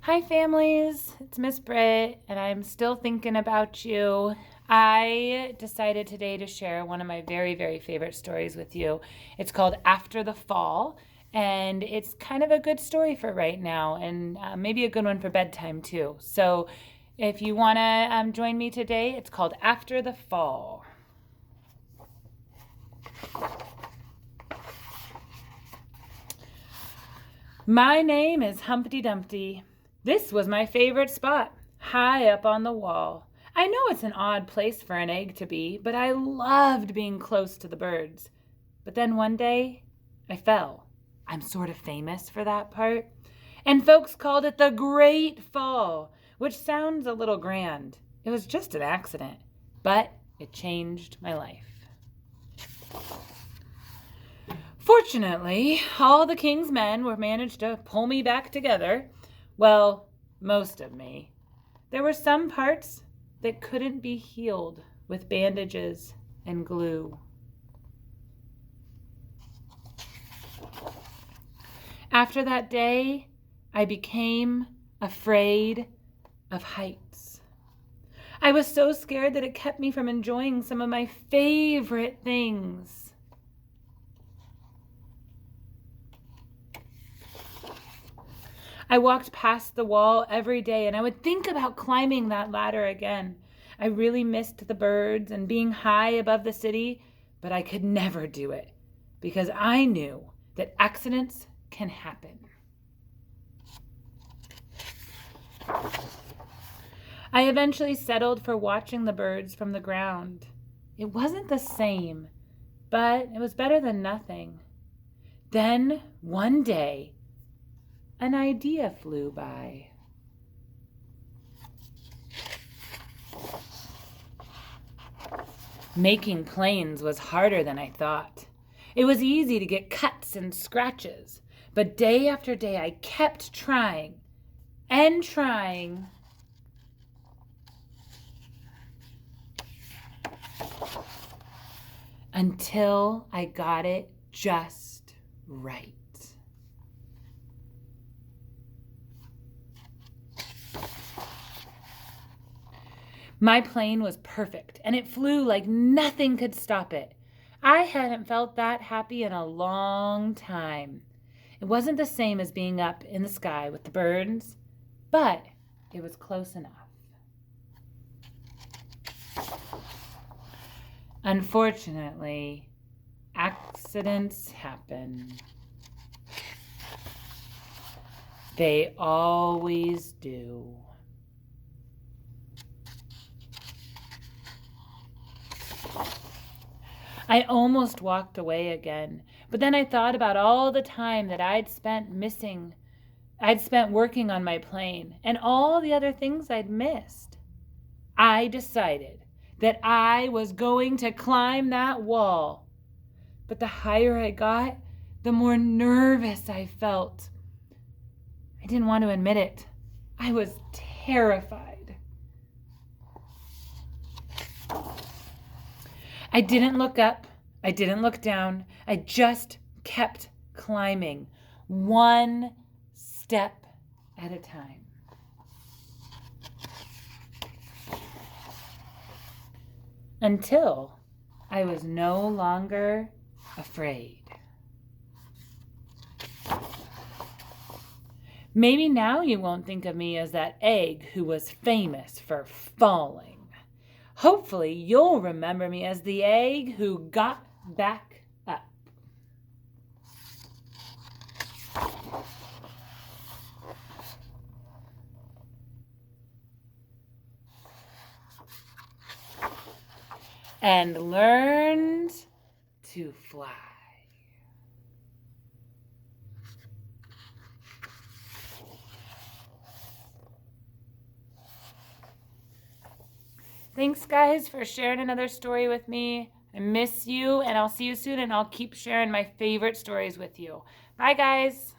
Hi families, it's Miss Britt and I'm still thinking about you. I decided today to share one of my very favorite stories with you. It's called After the Fall and it's kind of a good story for right now and maybe a good one for bedtime too. So if you want to join me today, it's called After the Fall. My name is Humpty Dumpty. This was my favorite spot, high up on the wall. I know it's an odd place for an egg to be, but I loved being close to the birds. But then one day, I fell. I'm sort of famous for that part. And folks called it the Great Fall, which sounds a little grand. It was just an accident, but it changed my life. Fortunately, all the king's men were managed to pull me back together. Well, most of me. There were some parts that couldn't be healed with bandages and glue. After that day, I became afraid of heights. I was so scared that it kept me from enjoying some of my favorite things. I walked past the wall every day and I would think about climbing that ladder again. I really missed the birds and being high above the city, but I could never do it because I knew that accidents can happen. I eventually settled for watching the birds from the ground. It wasn't the same, but it was better than nothing. Then, one day, an idea flew by. Making planes was harder than I thought. It was easy to get cuts and scratches, but day after day I kept trying and trying. Until I got it just right. My plane was perfect, and it flew like nothing could stop it. I hadn't felt that happy in a long time. It wasn't the same as being up in the sky with the birds, but it was close enough. Unfortunately, accidents happen. They always do. I almost walked away again, but then I thought about all the time that I'd spent working on my plane and all the other things I'd missed. I decided that I was going to climb that wall. But the higher I got, the more nervous I felt. I didn't want to admit it. I was terrified. I didn't look up. I didn't look down. I just kept climbing, one step at a time. Until I was no longer afraid. Maybe now you won't think of me as that egg who was famous for falling. Hopefully you'll remember me as the egg who got back up. And learned to fly. Thanks, guys, for sharing another story with me. I miss you, and I'll see you soon, and I'll keep sharing my favorite stories with you. Bye, guys.